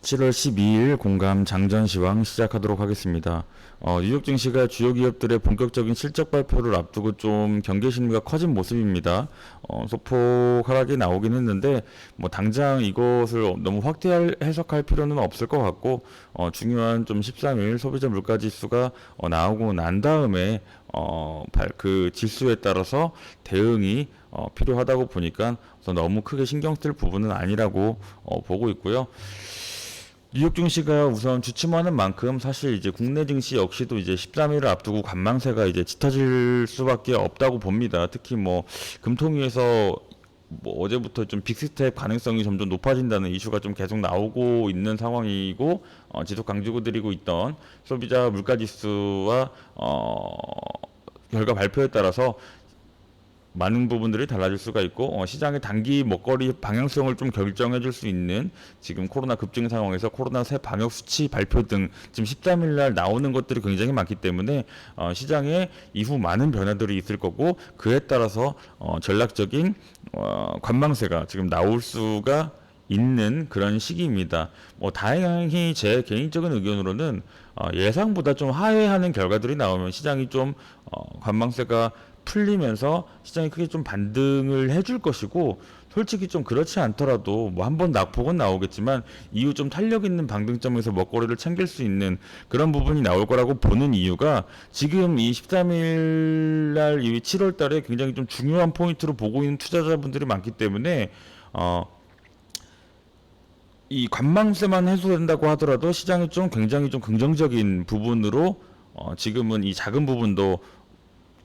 7월 12일 공감 장전시황 시작하도록 하겠습니다. 뉴욕 증시가 주요 기업들의 본격적인 실적 발표를 앞두고 좀 경계 심리가 커진 모습입니다. 소폭 하락이 나오긴 했는데 뭐 당장 이것을 너무 확대 해석할 필요는 없을 것 같고, 중요한 좀 13일 소비자 물가 지수가 나오고 난 다음에 그 지수에 따라서 대응이 필요하다고 보니까 너무 크게 신경 쓸 부분은 아니라고 보고 있고요. 뉴욕 증시가 우선 주춤하는 만큼 사실 이제 국내 증시 역시도 이제 13일을 앞두고 관망세가 이제 짙어질 수밖에 없다고 봅니다. 특히 뭐 금통위에서 뭐 어제부터 좀 빅스텝 가능성이 점점 높아진다는 이슈가 좀 계속 나오고 있는 상황이고, 지속 강조고 드리고 있던 소비자 물가지수와 결과 발표에 따라서 많은 부분들이 달라질 수가 있고, 시장의 단기 먹거리 방향성을 좀 결정해 줄 수 있는 지금 코로나 급증 상황에서 코로나 새 방역 수치 발표 등 지금 13일 날 나오는 것들이 굉장히 많기 때문에 시장에 이후 많은 변화들이 있을 거고, 그에 따라서 전략적인 관망세가 지금 나올 수가 있는 그런 시기입니다. 뭐 다행히 제 개인적인 의견으로는 예상보다 좀 하회하는 결과들이 나오면 시장이 좀 관망세가 풀리면서 시장이 크게 좀 반등을 해줄 것이고, 솔직히 좀 그렇지 않더라도 뭐 한번 낙폭은 나오겠지만 이후 좀 탄력 있는 방등점에서 먹거리를 챙길 수 있는 그런 부분이 나올 거라고 보는 이유가, 지금 이 13일 날 이 7월 달에 굉장히 좀 중요한 포인트로 보고 있는 투자자분들이 많기 때문에 이 관망세만 해소된다고 하더라도 시장이 좀 굉장히 좀 긍정적인 부분으로 지금은 이 작은 부분도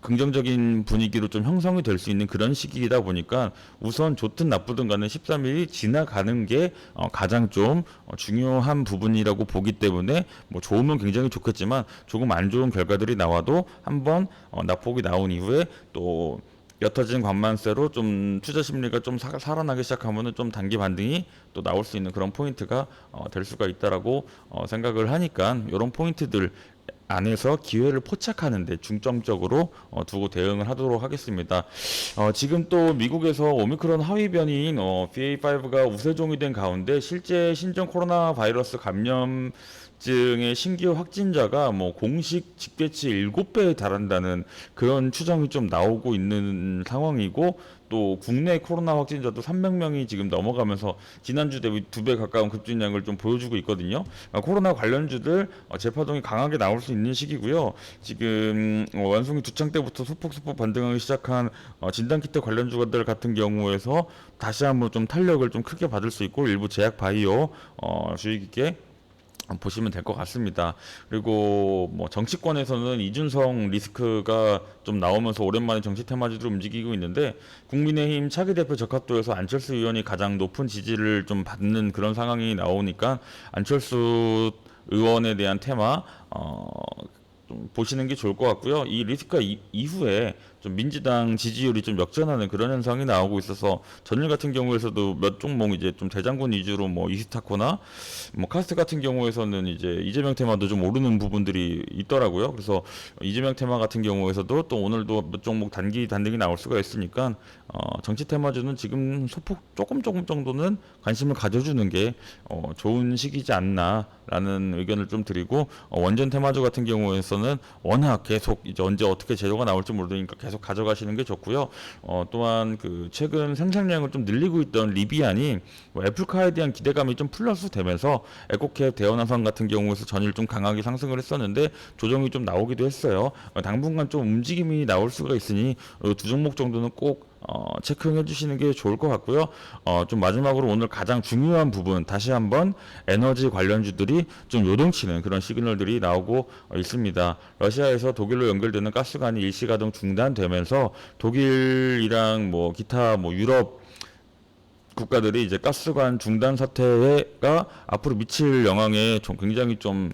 긍정적인 분위기로 좀 형성이 될 수 있는 그런 시기이다 보니까 우선 좋든 나쁘든 간에 13일이 지나가는 게 가장 좀 중요한 부분이라고 보기 때문에, 뭐 좋으면 굉장히 좋겠지만 조금 안 좋은 결과들이 나와도 한번 낙폭이 나온 이후에 또 옅어진 관만세로 좀 투자 심리가 좀 살아나기 시작하면은 좀 단기 반등이 또 나올 수 있는 그런 포인트가 될 수가 있다라고 생각을 하니까, 이런 포인트들 안에서 기회를 포착하는데 중점적으로 두고 대응을 하도록 하겠습니다. 지금 또 미국에서 오미크론 하위 변이인 BA.5가 우세종이 된 가운데 실제 신종 코로나 바이러스 감염증의 신규 확진자가 뭐 공식 직계치 7배에 달한다는 그런 추정이 좀 나오고 있는 상황이고, 또 국내 코로나 확진자도 300명이 지금 넘어가면서 지난주 대비 2배 가까운 급증량을 좀 보여주고 있거든요. 코로나 관련주들 재파동이 강하게 나올 수 있는 시기고요. 지금 원숭이 두창 때부터 소폭 반등하기 시작한 진단키트 관련주들 같은 경우에서 다시 한번 좀 탄력을 좀 크게 받을 수 있고, 일부 제약 바이오 주의 깊게 보시면 될 것 같습니다. 그리고 뭐 정치권에서는 이준석 리스크가 좀 나오면서 오랜만에 정치 테마주로 움직이고 있는데, 국민의힘 차기 대표 적합도에서 안철수 의원이 가장 높은 지지를 좀 받는 그런 상황이 나오니까 안철수 의원에 대한 테마 좀 보시는 게 좋을 것 같고요. 이 리스크가 이후에 좀 민주당 지지율이 좀 역전하는 그런 현상이 나오고 있어서, 전일 같은 경우에서도 몇 종목 이제 좀 대장군 위주로 뭐 이스타코나 뭐 카스트 같은 경우에서는 이제 이재명 테마도 좀 오르는 부분들이 있더라고요. 그래서 이재명 테마 같은 경우에서도 또 오늘도 몇 종목 단기 단등이 나올 수가 있으니까 정치 테마주는 지금 소폭 조금 정도는 관심을 가져주는 게 좋은 시기지 않나라는 의견을 좀 드리고, 원전 테마주 같은 경우에서는 워낙 계속 이제 언제 어떻게 재료가 나올지 모르니까 계속 가져가시는 게 좋고요. 또한 그 최근 생산량을 좀 늘리고 있던 리비안이 뭐 애플카에 대한 기대감이 좀 플러스 되면서 에코캡 대원화산 같은 경우에서 전일 좀 강하게 상승을 했었는데 조정이 좀 나오기도 했어요. 당분간 좀 움직임이 나올 수가 있으니 두 종목 정도는 꼭 체크해 주시는 게 좋을 것 같고요. 좀 마지막으로 오늘 가장 중요한 부분, 다시 한번 에너지 관련주들이 좀 요동치는 그런 시그널들이 나오고 있습니다. 러시아에서 독일로 연결되는 가스관이 일시 가동 중단되면서 독일이랑 뭐 기타 뭐 유럽 국가들이 이제 가스관 중단 사태가 앞으로 미칠 영향에 좀 굉장히 좀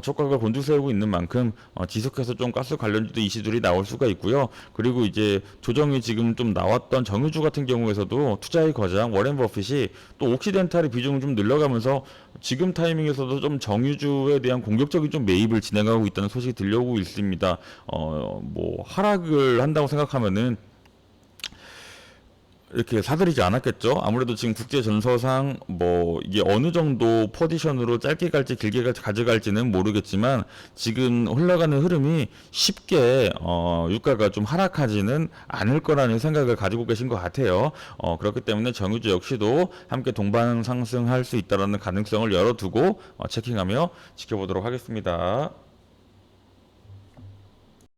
촉각을 곤두세우고 있는 만큼 지속해서 좀 가스 관련주도 이슈들이 나올 수가 있고요. 그리고 이제 조정이 지금 좀 나왔던 정유주 같은 경우에서도 투자의 거장 워렌 버핏이 또 옥시덴탈의 비중을 좀 늘려가면서 지금 타이밍에서도 좀 정유주에 대한 공격적인 좀 매입을 진행하고 있다는 소식이 들려오고 있습니다. 뭐 하락을 한다고 생각하면은 이렇게 사들이지 않았겠죠. 아무래도 지금 국제 전서상 뭐 이게 어느 정도 포지션으로 짧게 갈지 길게 가져갈지는 모르겠지만 지금 흘러가는 흐름이 쉽게 유가가 좀 하락하지는 않을 거라는 생각을 가지고 계신 것 같아요. 그렇기 때문에 정유주 역시도 함께 동반 상승할 수 있다라는 가능성을 열어두고 체킹하며 지켜보도록 하겠습니다.